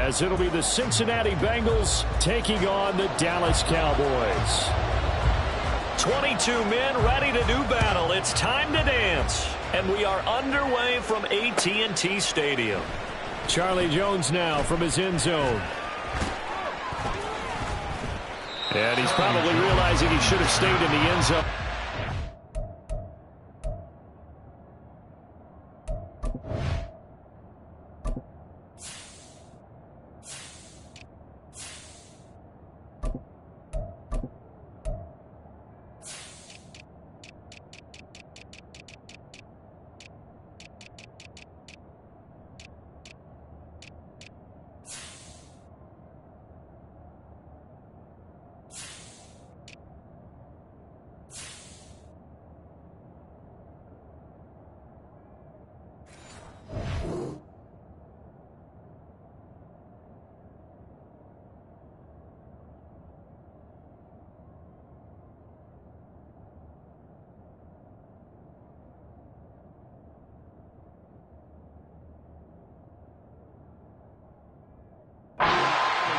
as it'll be the Cincinnati Bengals taking on the Dallas Cowboys. 22 men ready to do battle. It's time to dance. And we are underway from AT&T Stadium. Charlie Jones now from his end zone. And he's probably realizing he should have stayed in the end zone.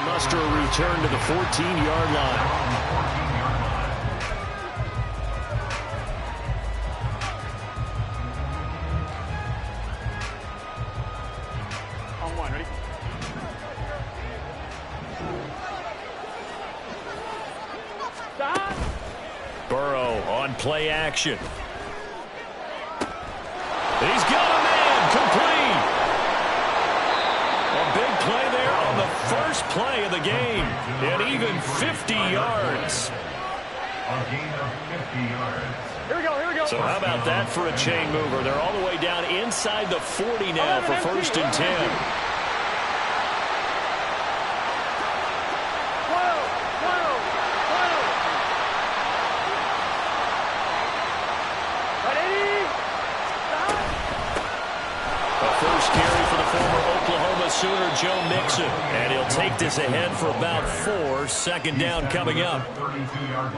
Muster a return to the 14-yard line. On one, ready? Stop. Burrow on play action. He's got a man complete. A big play there on the first play of the game. And even 50 yards. A gain of 50 yards. Here we go, here we go. So how about that for a chain mover? They're all the way down inside the 40 now for 1st and 10. Sooner Joe Mixon, and he'll take this ahead for about 4. Second down coming up.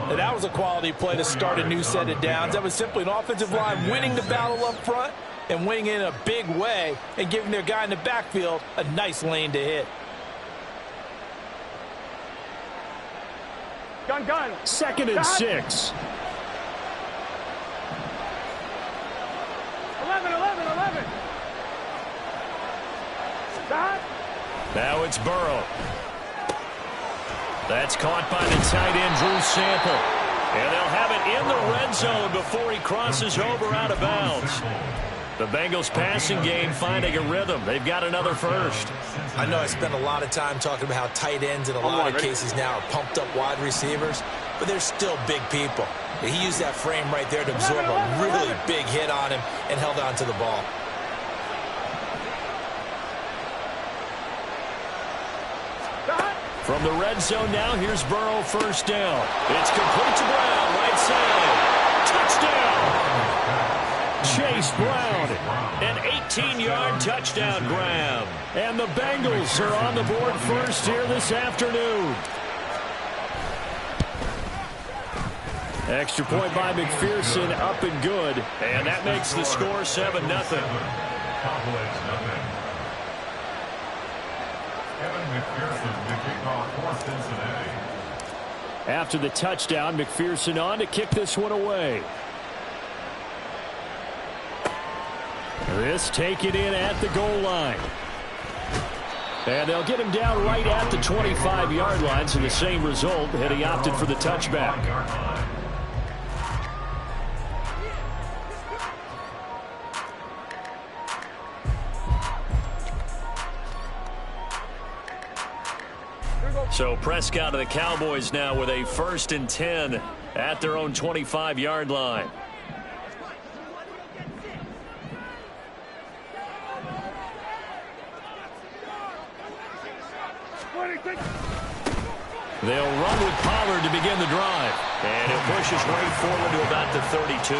And that was a quality play to start a new set of downs. That was simply an offensive line winning the battle up front and winning in a big way and giving their guy in the backfield a nice lane to hit. Gun. 2nd and 6. 11. Now it's Burrow. That's caught by the tight end, Drew Sample. And they'll have it in the red zone before he crosses over out of bounds. The Bengals passing game finding a rhythm. They've got another first. I know I spent a lot of time talking about how tight ends in a lot of cases now are pumped up wide receivers, but they're still big people. He used that frame right there to absorb a really big hit on him and held on to the ball. From the red zone now, here's Burrow, first down. It's complete to Brown, right side. Touchdown! Chase Brown, an 18-yard touchdown grab. And the Bengals are on the board first here this afternoon. Extra point by McPherson, up and good. And that makes the score 7-0. Cowboys nothing. Kevin McPherson to kick off for Cincinnati. After the touchdown, McPherson on to kick this one away. This taken in at the goal line. And they'll get him down right at the 25-yard line, so the same result, had he opted for the touchback. So Prescott of the Cowboys now with a 1st and 10 at their own 25-yard line. They'll run with Pollard to begin the drive. And he'll push his way forward to about the 32.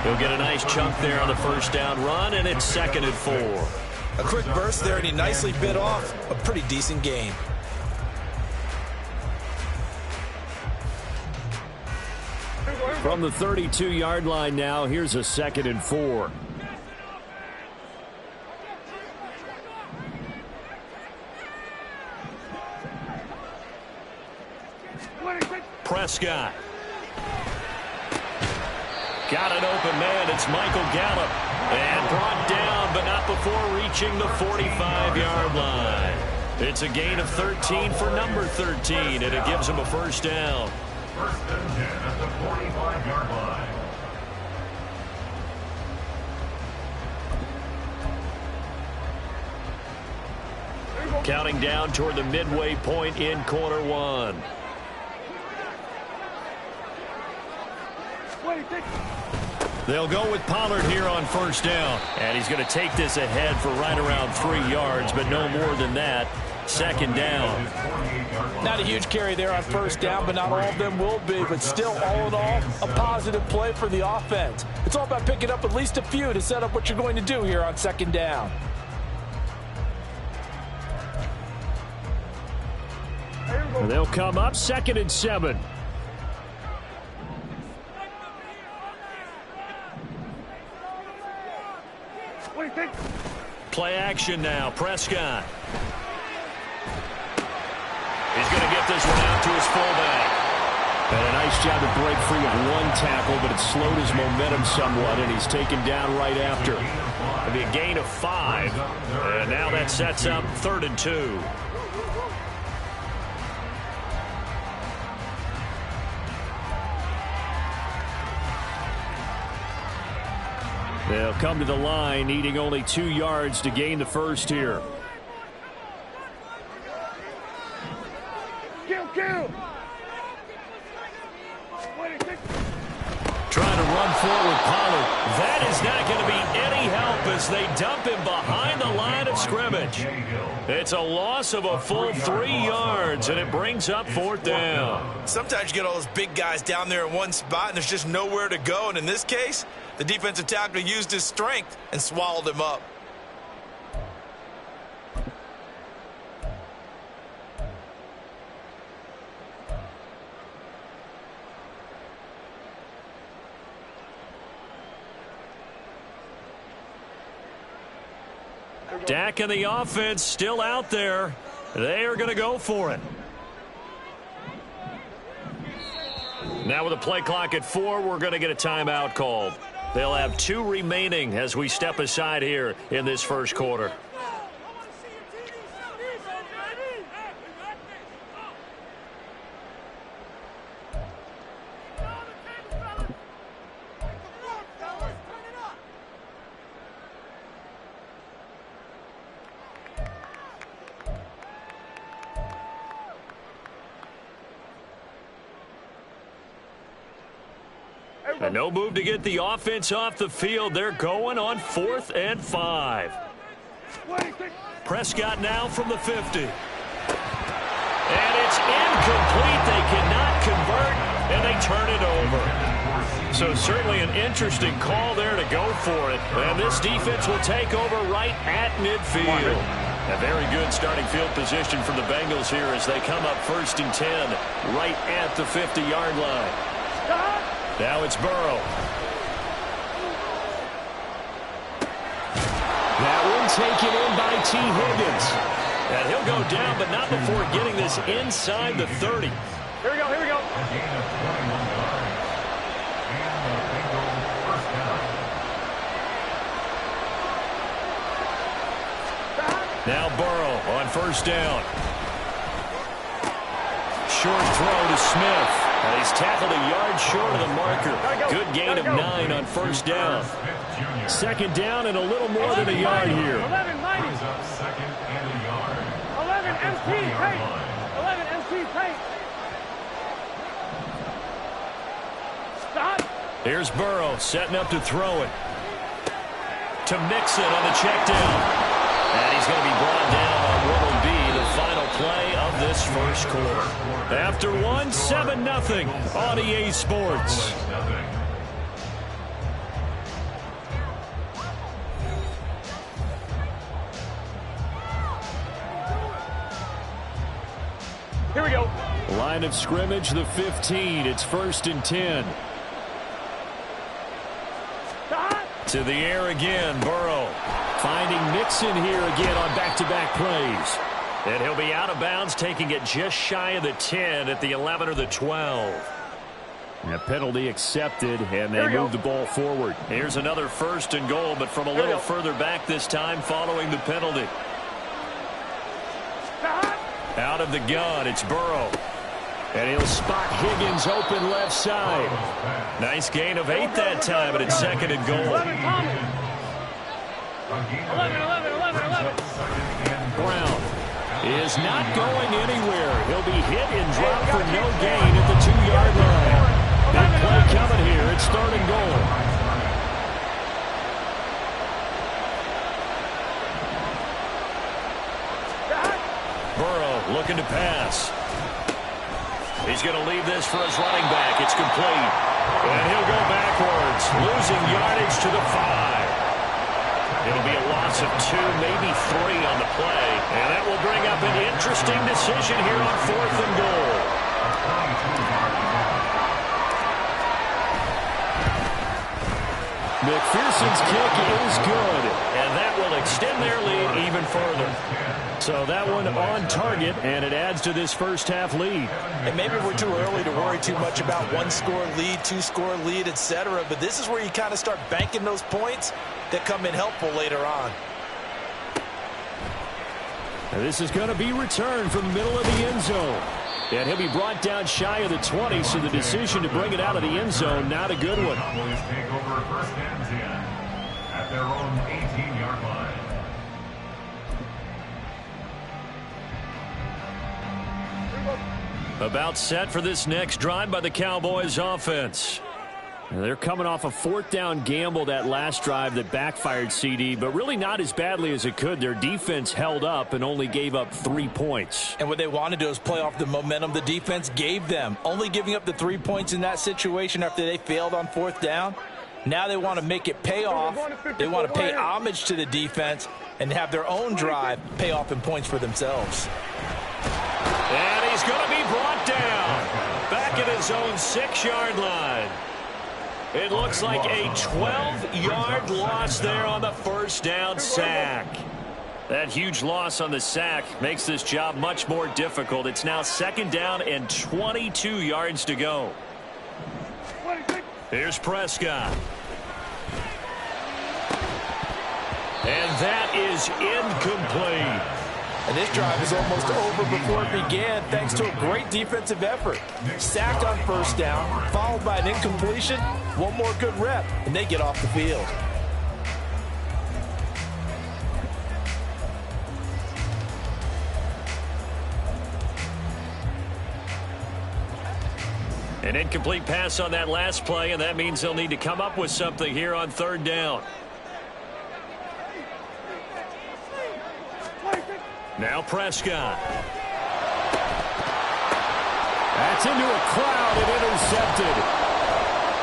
He'll get a nice chunk there on the first down run, and it's 2nd and 4. A quick burst there, and he nicely bit off a pretty decent gain. From the 32-yard line now, here's a 2nd and 4. Prescott. Got an open man. It's Michael Gallup. And brought down, but not before reaching the 45-yard line. It's a gain of 13 for number 13, and it gives him a first down. First and 10 at the 45-yard line. Counting down toward the midway point in quarter one. They'll go with Pollard here on first down. And he's going to take this ahead for right around 3 yards, but no more than that. Second down. Not a huge carry there on first down, but not all of them will be. But still, all in all, a positive play for the offense. It's all about picking up at least a few to set up what you're going to do here on second down. They'll come up 2nd and 7. Play action now. Prescott. He's going to get this one out to his fullback. And a nice job to break free of one tackle, but it slowed his momentum somewhat, and he's taken down right after. It'll be a gain of 5. And now that sets up 3rd and 2. They'll come to the line, needing only 2 yards to gain the first here. Trying to run forward, Pollard. That is not going to be any help as they dump him behind the line of scrimmage. It's a loss of a full 3 yards, and it brings up 4th down. Sometimes you get all those big guys down there in one spot, and there's just nowhere to go. And in this case, the defensive tackle used his strength and swallowed him up. Dak and the offense still out there. They are going to go for it. Now with a play clock at 4, we're going to get a timeout called. They'll have 2 remaining as we step aside here in this first quarter. And no move to get the offense off the field. They're going on 4th and 5. Prescott now from the 50. And it's incomplete. They cannot convert, and they turn it over. So certainly an interesting call there to go for it. And this defense will take over right at midfield. A very good starting field position for the Bengals here as they come up 1st and 10 right at the 50-yard line. Now it's Burrow. That one taken in by T. Higgins. And he'll go down, but not before getting this inside the 30. Here we go, here we go. A gain of 21 yards. And the Bengals first down. Now Burrow on first down. Short throw to Smith. And he's tackled a yard short of the marker. Good gain of 9 on first down. 2nd down and a little more than a yard here. 11, mighty. Up 2nd and a yard. 11, MC, tight. 11, MC, tight. Stop. Here's Burrow setting up to throw it. To Mixon on the check down. And he's going to be brought down on what will be the final play of this first quarter. After 1, 7-0 on EA Sports. Here we go. Line of scrimmage, the 15. It's 1st and 10. To the air again, Burrow. Finding Mixon here again on back-to-back plays. And he'll be out of bounds, taking it just shy of the 10 at the 11 or the 12. A penalty accepted, and they move the ball forward. Here's another 1st and goal, but from a little further back this time following the penalty. Out of the gun, it's Burrow. And he'll spot Higgins open left side. Nice gain of 8 that time, but it's 2nd and goal. 11. Brown is not going anywhere. He'll be hit and dropped for no gain at the 2-yard line. Big play coming here. It's 3rd and goal. Burrow looking to pass. He's going to leave this for his running back. It's complete. And he'll go backwards, losing yardage to the 5. It'll be a loss of 2, maybe 3 on the play. And that will bring up an interesting decision here on 4th and goal. McPherson's kick is good. And that will extend their lead even further. So that one on target, and it adds to this first-half lead. And maybe we're too early to worry too much about 1-score lead, 2-score lead, etc. But this is where you kind of start banking those points that come in helpful later on. And this is going to be returned from the middle of the end zone. And he'll be brought down shy of the 20, so the decision to bring it out of the end zone, not a good one. Cowboys take over 1st and 10 at their own 18-yard line. About set for this next drive by the Cowboys offense. They're coming off a 4th down gamble that last drive that backfired, CD, but really not as badly as it could. Their defense held up and only gave up 3 points. And what they want to do is play off the momentum the defense gave them. Only giving up the 3 points in that situation after they failed on 4th down. Now they want to make it pay off. They want to pay homage to the defense and have their own drive pay off in points for themselves. And he's going to be brought down back at his own 6-yard line. It looks like a 12-yard loss there on the 1st down sack. That huge loss on the sack makes this job much more difficult. It's now 2nd down and 22 yards to go. Here's Prescott. And that is incomplete. And this drive is almost over before it began thanks to a great defensive effort. Sacked on 1st down, followed by an incompletion. One more good rep, and they get off the field. An incomplete pass on that last play, and that means they'll need to come up with something here on 3rd down. Now Prescott. That's into a crowd and intercepted.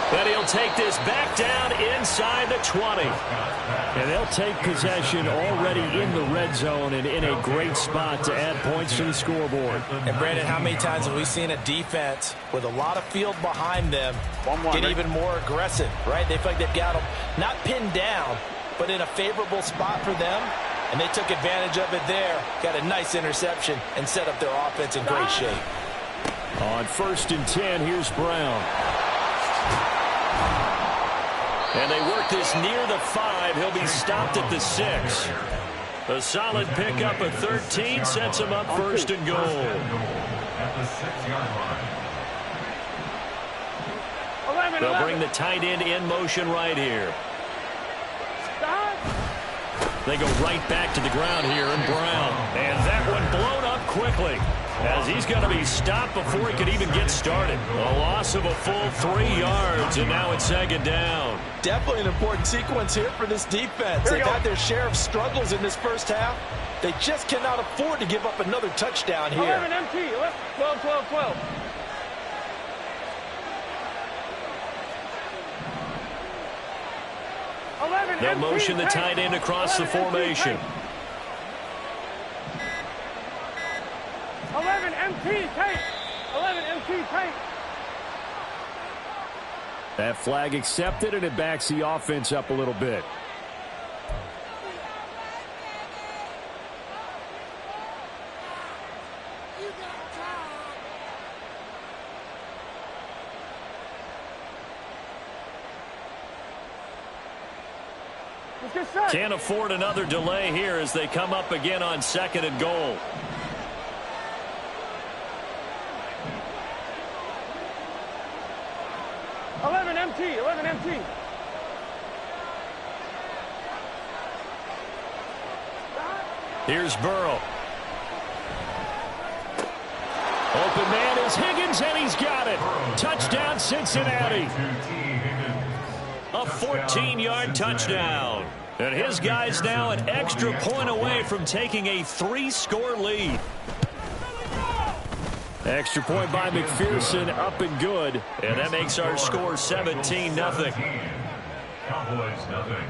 But he'll take this back down inside the 20. And they'll take possession already in the red zone and in a great spot to add points to the scoreboard. And Brandon, how many times have we seen a defense with a lot of field behind them get even more aggressive, right? They feel like they've got them not pinned down, but in a favorable spot for them. And they took advantage of it there, got a nice interception, and set up their offense in great shape. On 1st and 10, here's Brown. And they work this near the 5. He'll be stopped at the 6. A solid pickup of 13 sets him up 1st and goal. At the 6-yard line. They'll bring the tight end in motion right here. They go right back to the ground here, and Brown. And that one blown up quickly as he's going to be stopped before he could even get started. A loss of a full 3 yards, and now it's 2nd down. Definitely an important sequence here for this defense. They've had their share of struggles in this first half. They just cannot afford to give up another touchdown here. 11 MT, 12, 12, 12. They'll motion the tight end across the formation. 11 MT, take. 11 MT, take. That flag accepted, and it backs the offense up a little bit. Let's get set. Can't afford another delay here as they come up again on 2nd and goal. Eleven MT. Here's Burrow. Open man is Higgins, and he's got it. Touchdown, Cincinnati. A 14-yard touchdown. And his guy's now an extra point away from taking a 3-score lead. Extra point by McPherson, up and good. And that makes our score 17-0. Cowboys nothing.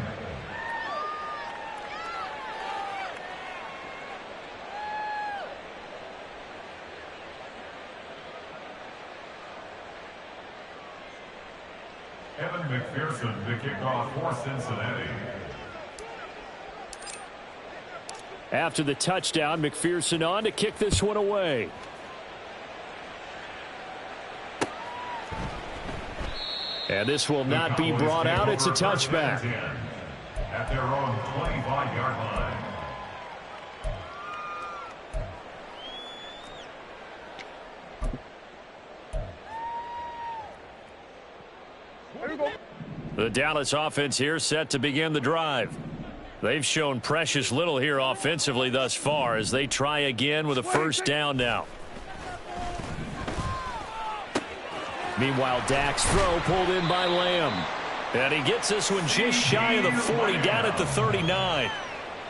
Evan McPherson to kick off for Cincinnati. After the touchdown, McPherson on to kick this one away. And this will not be brought out. It's a touchback. At their own 25-yard line. The Dallas offense here set to begin the drive. They've shown precious little here offensively thus far as they try again with a first down now. Meanwhile, Dak's throw pulled in by Lamb. And he gets this one just shy of the 40, down at the 39.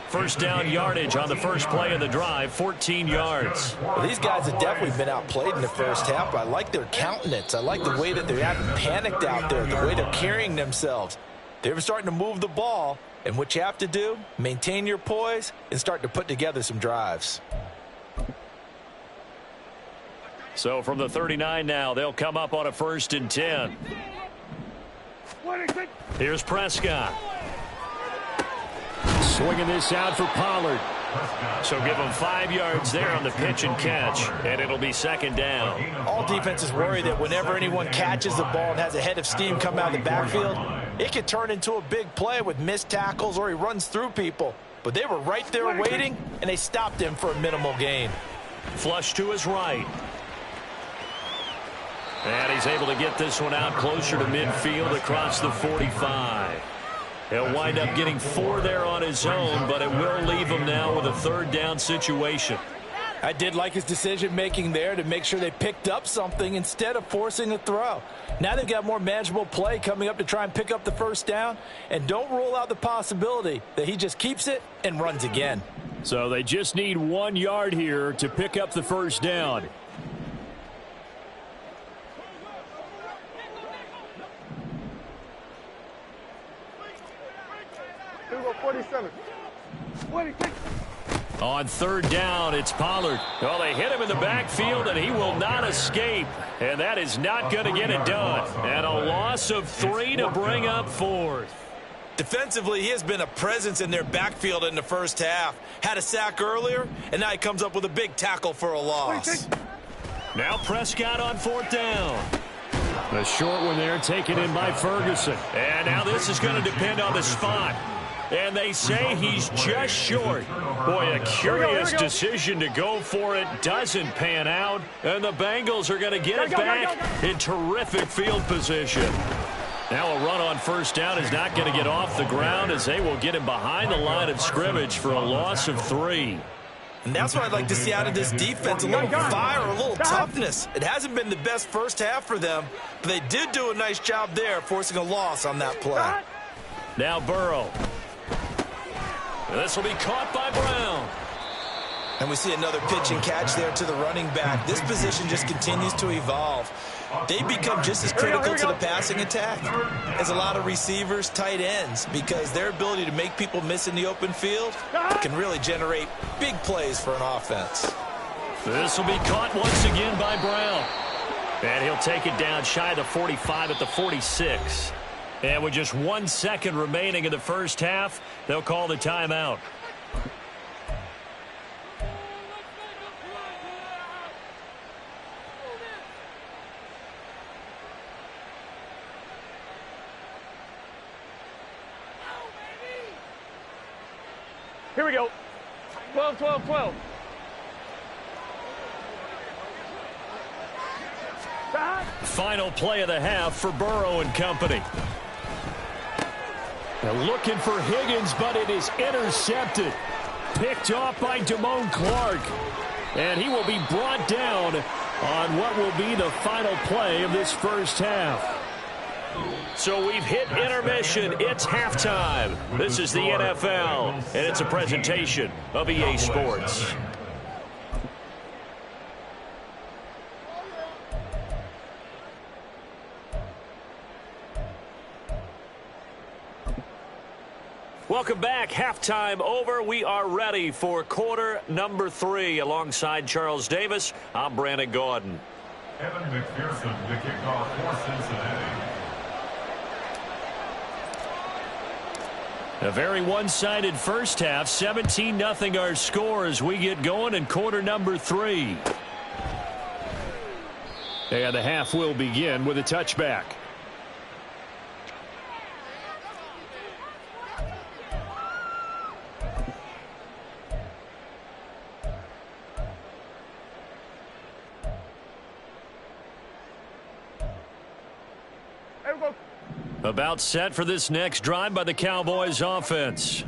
First down yardage on the first play of the drive, 14 yards. Well, these guys have definitely been outplayed in the first half, but I like their countenance. I like the way that they haven't panicked out there, the way they're carrying themselves. They're starting to move the ball, and what you have to do, maintain your poise and start to put together some drives. So from the 39 now, they'll come up on a 1st and 10. Here's Prescott. Swinging this out for Pollard. So give him 5 yards there on the pitch and catch, and it'll be 2nd down. All defenses worry that whenever anyone catches the ball and has a head of steam come out of the backfield, it could turn into a big play with missed tackles or he runs through people. But they were right there waiting, and they stopped him for a minimal gain. Flush to his right. And he's able to get this one out closer to midfield across the 45. He'll wind up getting 4 there on his own, but it will leave him now with a 3rd down situation. I did like his decision-making there to make sure they picked up something instead of forcing a throw. Now they've got more manageable play coming up to try and pick up the first down, and don't rule out the possibility that he just keeps it and runs again. So they just need 1 yard here to pick up the first down. On 3rd down, it's Pollard. Well, they hit him in the backfield, and he will not escape. And that is not going to get it done. And a loss of 3 to bring up 4th. Defensively, he has been a presence in their backfield in the first half. Had a sack earlier, and now he comes up with a big tackle for a loss. Now Prescott on 4th down. The short one there taken in by Ferguson. And now this is going to depend on the spot. And they say he's just short. Boy, a curious decision to go for it. Doesn't pan out. And the Bengals are going to get it back in terrific field position. Now a run on first down is not going to get off the ground as they will get him behind the line of scrimmage for a loss of 3. And that's what I'd like to see out of this defense, a little fire, a little toughness. It hasn't been the best first half for them, but they did do a nice job there forcing a loss on that play. Now Burrow. This will be caught by Brown. And we see another pitch and catch there to the running back. This position just continues to evolve. They become just as critical to the passing attack as a lot of receivers, tight ends, because their ability to make people miss in the open field can really generate big plays for an offense. This will be caught once again by Brown. And he'll take it down shy of the 45 at the 46. And with just 1 second remaining in the first half, they'll call the timeout. Here we go. 12, 12, 12. Final play of the half for Burrow and company. They're looking for Higgins, but it is intercepted. Picked off by Damone Clark. And he will be brought down on what will be the final play of this first half. So we've hit intermission. It's halftime. This is the NFL, and it's a presentation of EA Sports. Welcome back. Halftime over. We are ready for quarter number 3. Alongside Charles Davis, I'm Brandon Gaudin. Evan McPherson to kick off for Cincinnati. A very one-sided first half. 17-0 our score as we get going in quarter number 3. And the half will begin with a touchback. About set for this next drive by the Cowboys offense.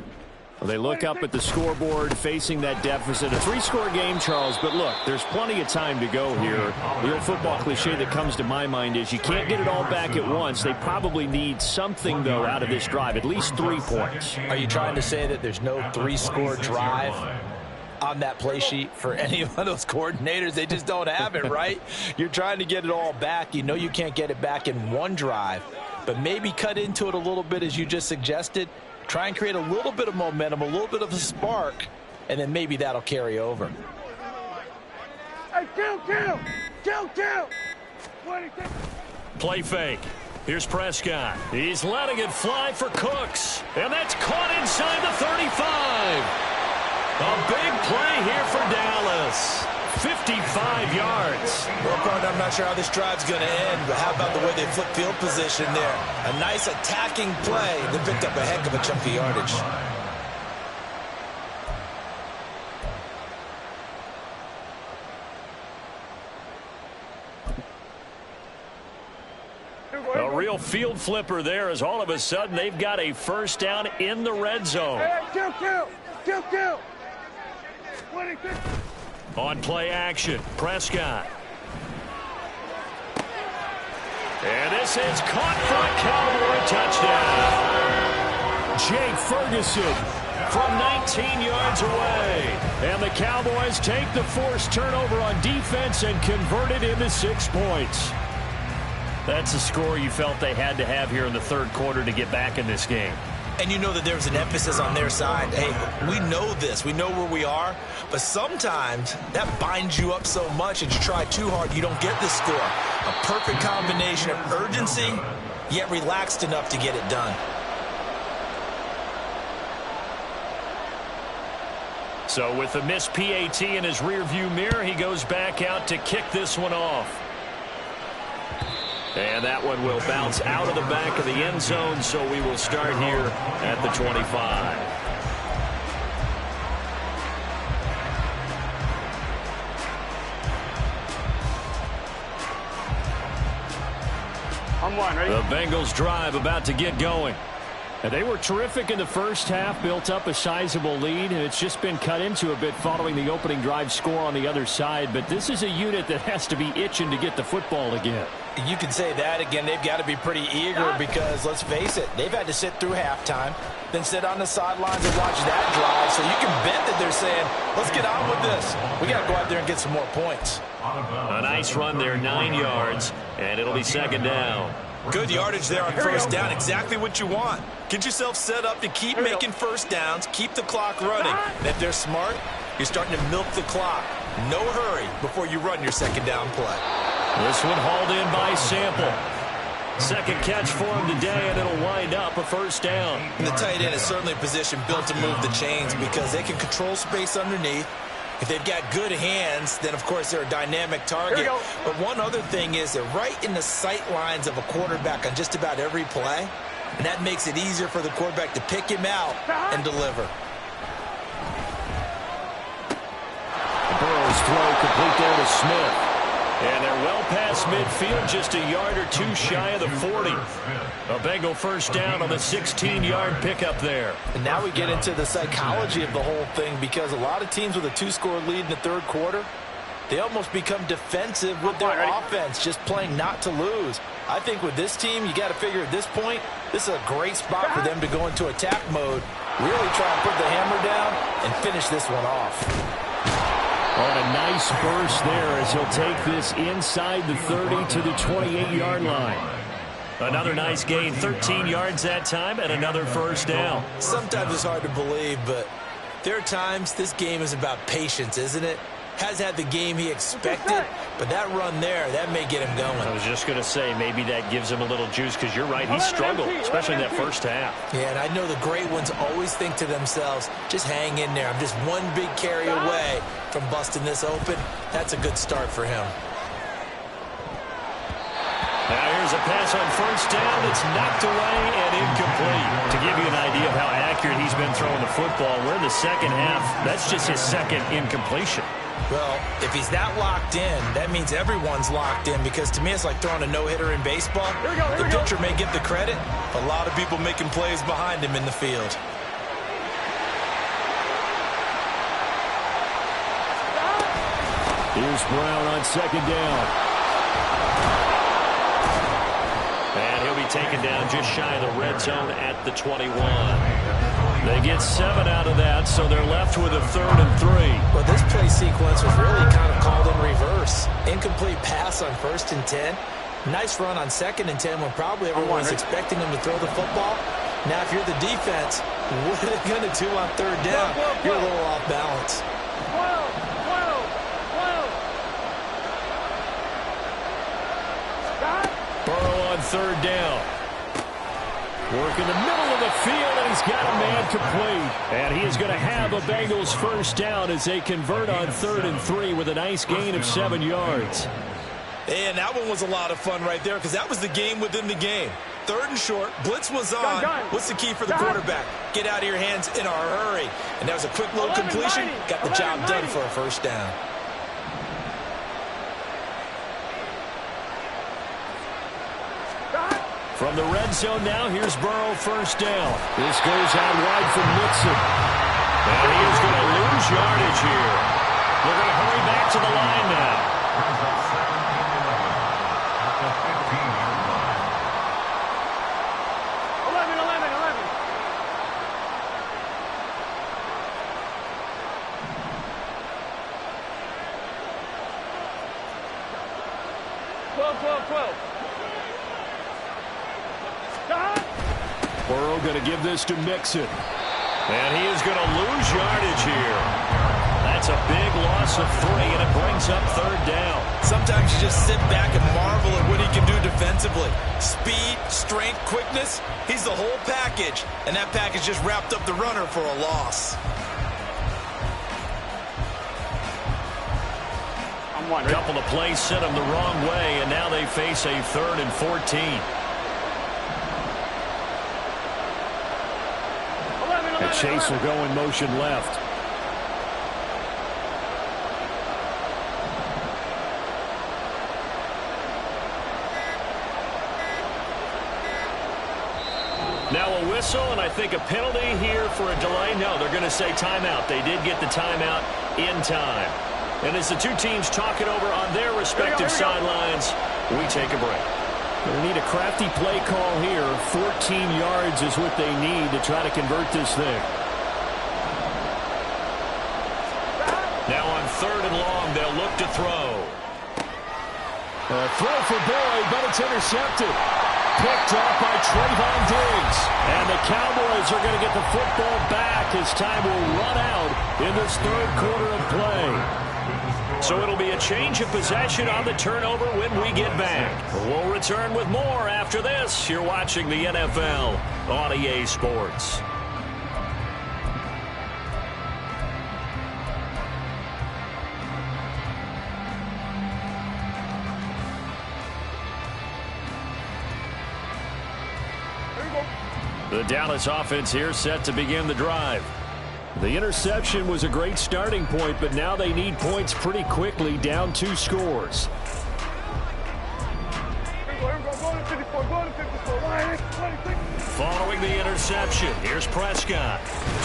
Well, they look up at the scoreboard facing that deficit. A 3-score game, Charles, but look, there's plenty of time to go here. The old football cliche that comes to my mind is you can't get it all back at once. They probably need something, though, out of this drive, at least 3 points. Are you trying to say that there's no 3-score drive on that play sheet for any of those coordinators? They just don't have it, right? You're trying to get it all back. You know you can't get it back in one drive, but maybe cut into it a little bit as you just suggested. Try and create a little bit of momentum, a little bit of a spark, and then maybe that'll carry over. Hey, kill. Play fake. Here's Prescott. He's letting it fly for Cooks, and that's caught inside the 35. A big play here for Dallas. 55 yards. Well, Gardner, I'm not sure how this drive's going to end, but how about the way they flip field position there? A nice attacking play that picked up a heck of a chunk of yardage. A real field flipper there as all of a sudden they've got a first down in the red zone. Hey, kill. 26. On play action, Prescott. And this is caught for a Cowboy touchdown. Jake Ferguson From 19 yards away. And the Cowboys take the forced turnover on defense and convert it into 6 points. That's a score you felt they had to have here in the third quarter to get back in this game. And you know that there's an emphasis on their side. Hey, we know this. We know where we are. But sometimes that binds you up so much and you try too hard, you don't get the score. A perfect combination of urgency, yet relaxed enough to get it done. So with the missed PAT in his rearview mirror, he goes back out to kick this one off. And that one will bounce out of the back of the end zone, so we will start here at the 25. On one, ready? The Bengals drive about to get going. And they were terrific in the first half, built up a sizable lead, and it's just been cut into a bit following the opening drive score on the other side. But this is a unit that has to be itching to get the football again. You can say that again. They've got to be pretty eager because, let's face it, they've had to sit through halftime, then sit on the sidelines and watch that drive. So you can bet that they're saying, let's get on with this. We got to go out there and get some more points. A nice run there, 9 yards, and it'll be second down. Good yardage there on first down. Exactly what you want. Get yourself set up to keep making first downs, keep the clock running. And if they're smart, you're starting to milk the clock. No hurry before you run your second down play. This one hauled in by Sample. Second catch for him today, and it'll wind up a first down. And the tight end is certainly a position built to move the chains because they can control space underneath. If they've got good hands, then, of course, they're a dynamic target. But one other thing is they're right in the sight lines of a quarterback on just about every play, and that makes it easier for the quarterback to pick him out and deliver. throw complete there to Smith. And they're well past midfield, just a yard or two shy of the 40. A Bengal first down on the 16-yard pickup there. And now we get into the psychology of the whole thing, because a lot of teams with a 2-score lead in the third quarter, they almost become defensive with their offense, just playing not to lose. I think with this team, you got to figure at this point, this is a great spot for them to go into attack mode, really try and put the hammer down and finish this one off. On a nice burst there as he'll take this inside the 30 to the 28-yard line. Another nice gain, 13 yards that time, and another first down. Sometimes it's hard to believe, but there are times this game is about patience, isn't it? Has had the game he expected, but that run there, that may get him going. I was just going to say, maybe that gives him a little juice, because you're right, he struggled, especially in that first half. Yeah, and I know the great ones always think to themselves, just hang in there. I'm just one big carry away from busting this open. That's a good start for him. Now here's a pass on first down. It's knocked away and incomplete. To give you an idea of how accurate he's been throwing the football, we're in the second half. That's just his second incompletion. Well, if he's that locked in, that means everyone's locked in, because to me it's like throwing a no-hitter in baseball. The pitcher may get the credit, but a lot of people making plays behind him in the field. Here's Brown on second down. And he'll be taken down just shy of the red zone at the 21. They get 7 out of that, so they're left with a 3rd and 3. Well, this play sequence was really kind of called in reverse. Incomplete pass on 1st and 10. Nice run on 2nd and 10 when probably everyone was expecting him to throw the football. Now, if you're the defense, what are they going to do on 3rd down? You're a little off balance. 12. Burrow on 3rd down. Work in the middle of the field, and he's got a man complete. And he is going to have a Bengals first down as they convert on 3rd and 3 with a nice gain of 7 yards. And that one was a lot of fun right there, because that was the game within the game. 3rd and short, blitz was on. What's the key for the quarterback? Get out of your hands in a hurry. And that was a quick little completion. Got the job done for a first down. From the red zone now, here's Burrow first down. This goes out wide for Mixon. And he is going to lose yardage here. They're going to hurry back to the line now. Burrow going to give this to Mixon. And he is going to lose yardage here. That's a big loss of 3, and it brings up 3rd down. Sometimes you just sit back and marvel at what he can do defensively. Speed, strength, quickness, he's the whole package. And that package just wrapped up the runner for a loss. A couple of plays sent him the wrong way, and now they face a 3rd and 14. And Chase will go in motion left. Now a whistle, and I think a penalty here for a delay. No, they're going to say timeout. They did get the timeout in time. And as the two teams talk it over on their respective sidelines, we take a break. They need a crafty play call here. 14 yards is what they need to try to convert this thing. Now on 3rd and long, they'll look to throw. A throw for Boyd, but it's intercepted. Picked up by Trayvon Diggs. And the Cowboys are going to get the football back as time will run out in this 3rd quarter of play. So it'll be a change of possession on the turnover when we get back. We'll return with more after this. You're watching the NFL on EA Sports. The Dallas offense here set to begin the drive. The interception was a great starting point, but now they need points pretty quickly, down 2 scores. Following the interception, here's Prescott.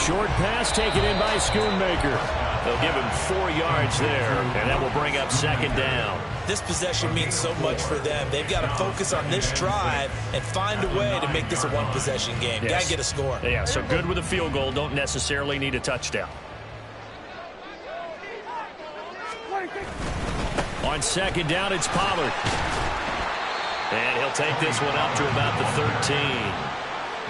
Short pass taken in by Schoonmaker. They'll give him 4 yards there, and that will bring up 2nd down. This possession means so much for them. They've got to focus on this drive and find a way to make this a one-possession game. Yes. Got to get a score. Yeah, so good with a field goal. Don't necessarily need a touchdown. On 2nd down, it's Pollard. And he'll take this one up to about the 13.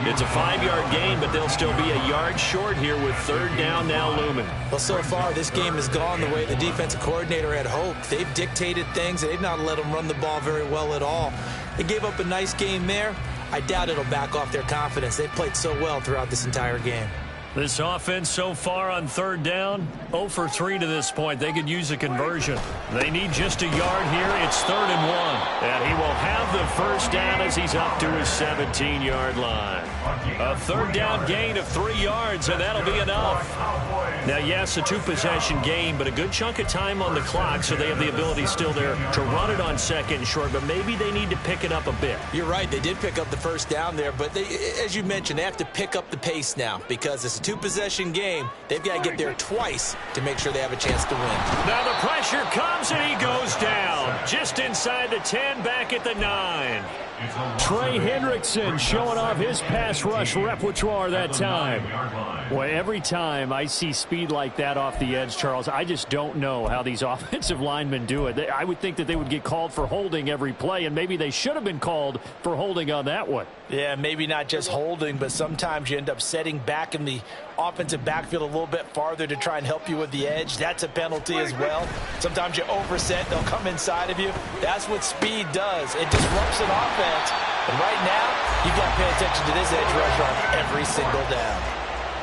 It's a 5-yard gain, but they'll still be a yard short here with 3rd down now looming. Well, so far, this game has gone the way the defensive coordinator had hoped. They've dictated things, and they've not let them run the ball very well at all. They gave up a nice game there. I doubt it'll back off their confidence. They've played so well throughout this entire game. This offense so far on 3rd down, 0 for 3 to this point. They could use a conversion. They need just a yard here. It's 3rd and 1. And he will have the 1st down as he's up to his 17-yard line. A 3rd down gain of 3 yards, and that'll be enough. Now, yes, a 2-possession game, but a good chunk of time on the clock, so they have the ability still there to run it on 2nd and short, but maybe they need to pick it up a bit. You're right. They did pick up the 1st down there, but they, as you mentioned, they have to pick up the pace now because it's a 2-possession game. They've got to get there twice to make sure they have a chance to win. Now the pressure comes, and he goes down. Just inside the 10, back at the 9. Trey Hendrickson showing off his pass rush repertoire that time. Boy, every time I see speed like that off the edge, Charles, I just don't know how these offensive linemen do it. I would think that they would get called for holding every play, and maybe they should have been called for holding on that one. Yeah, maybe not just holding, but sometimes you end up setting back in the offensive backfield a little bit farther to try and help you with the edge. That's a penalty as well. Sometimes you overset, they'll come inside of you. That's what speed does. It disrupts an offense. And right now, you've got to pay attention to this edge rush on every single down.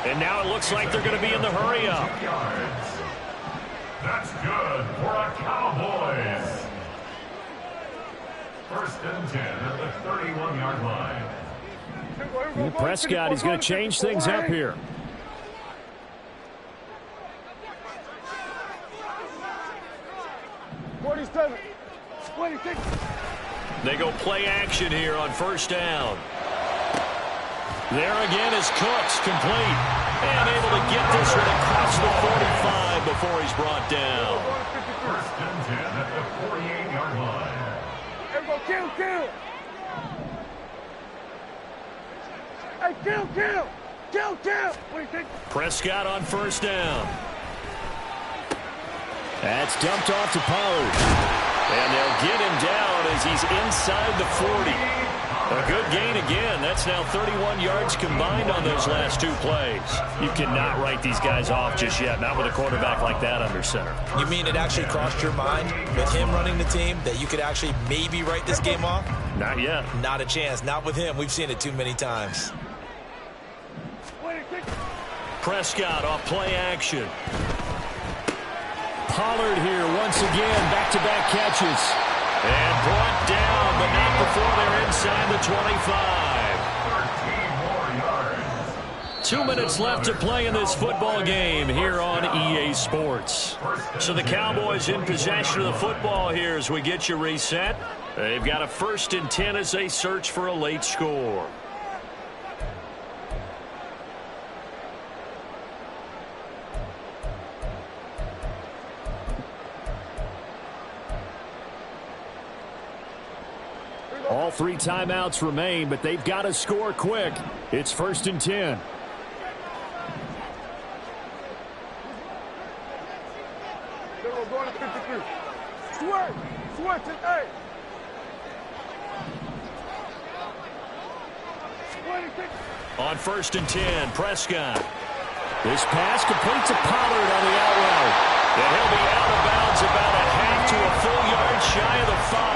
And now it looks like they're going to be in the hurry-up. That's good for a Cowboys. 1st and 10 at the 31-yard line. Prescott is going to change things up here. They go play action here on 1st down. There again is Cooks, complete. And able to get this one across the 45 before he's brought down. 1st and 10 at the 48-yard line. Everybody kill. Hey, kill. What do you think? Prescott on 1st down. That's dumped off to Pollard. And they'll get him down as he's inside the 40. A good gain again. That's now 31 yards combined on those last 2 plays. You cannot write these guys off just yet, not with a quarterback like that under center. You mean it actually crossed your mind with him running the team that you could actually maybe write this game off? Not yet. Not a chance. Not with him. We've seen it too many times. Prescott off play action. Pollard here once again, back-to-back catches. And brought down, but not before they're inside the 25. 13 more yards. 2 minutes left to play in this football game here on EA Sports. So the Cowboys in possession of the football here as we get you reset. They've got a 1st and 10 as they search for a late score. All 3 timeouts remain, but they've got to score quick. It's 1st and 10. Switch it, hey. On 1st and 10, Prescott. This pass complete to Pollard on the out route. And he'll be out of bounds about a half to a full yard shy of the 5.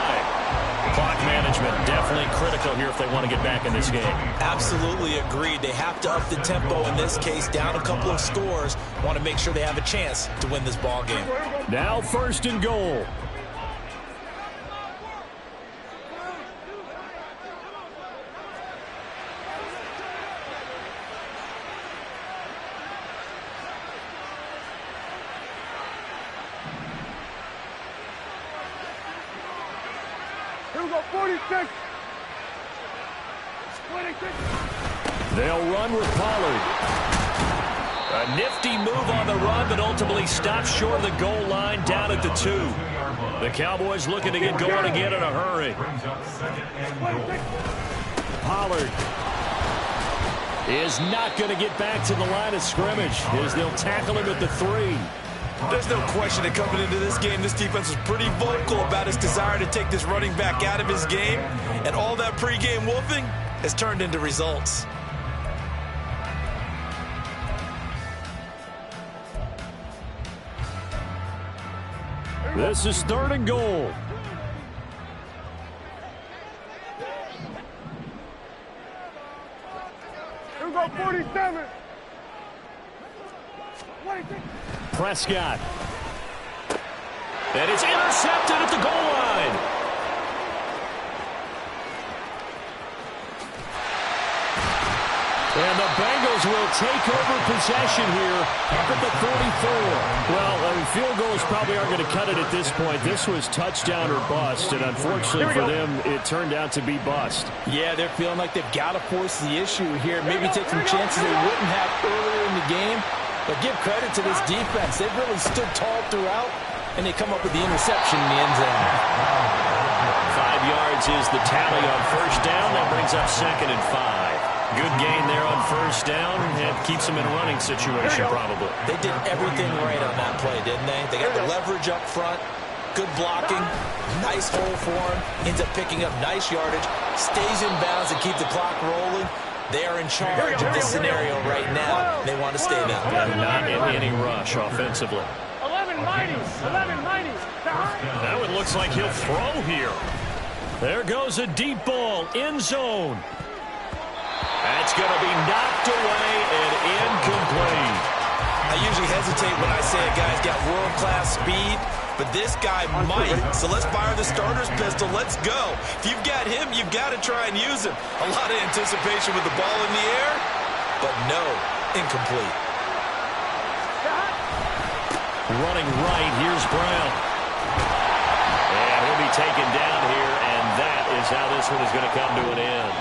Clock management definitely critical here if they want to get back in this game. Absolutely agreed. They have to up the tempo in this case, down a couple of scores. Want to make sure they have a chance to win this ball game. Now 1st and goal. we go, 46. 26. They'll run with Pollard. A nifty move on the run, but ultimately stopped short of the goal line down at the 2. The Cowboys looking to get going again in a hurry. Pollard is not going to get back to the line of scrimmage as they'll tackle him at the 3. There's no question that coming into this game, this defense was pretty vocal about its desire to take this running back out of his game, and all that pregame wolfing has turned into results. This is 3rd and goal. Here we go, 47. 26. Prescott. And it's intercepted at the goal line. And the Bengals will take over possession here up at the 44. Well, field goals probably aren't going to cut it at this point. This was touchdown or bust, and unfortunately for them, it turned out to be bust. Yeah, they're feeling like they've got to force the issue here. Maybe take some chances they wouldn't have earlier in the game. But give credit to this defense. They've really stood tall throughout, and they come up with the interception in the end zone. 5 yards is the tally on first down. That brings up 2nd and 5. Good gain there on first down, and keeps them in a running situation probably. They did everything right on that play, didn't they? They got the leverage up front, good blocking, nice hole for him, ends up picking up nice yardage, stays in bounds and keep the clock rolling. They are in charge of this scenario right now. They want to stay that way. Not in any rush offensively. 11 mighties. 11 mighties. Now it looks like he'll throw here. There goes a deep ball, end zone. That's going to be knocked away and incomplete. I usually hesitate when I say a guy's got world-class speed, but this guy might. So let's fire the starter's pistol. Let's go. If you've got him, you've got to try and use him. A lot of anticipation with the ball in the air, but no, incomplete. Running right, here's Brown. And he'll be taken down here, and that is how this one is going to come to an end.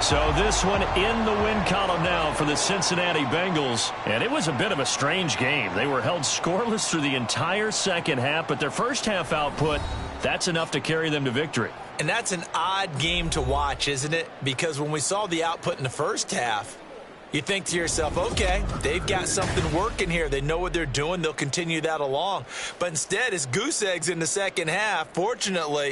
So this one in the win column now for the Cincinnati Bengals. And it was a bit of a strange game. They were held scoreless through the entire second half, but their first half output, that's enough to carry them to victory. And that's an odd game to watch, isn't it? Because when we saw the output in the first half, you think to yourself, okay, they've got something working here. They know what they're doing. They'll continue that along. But instead, it's goose eggs in the second half. Fortunately,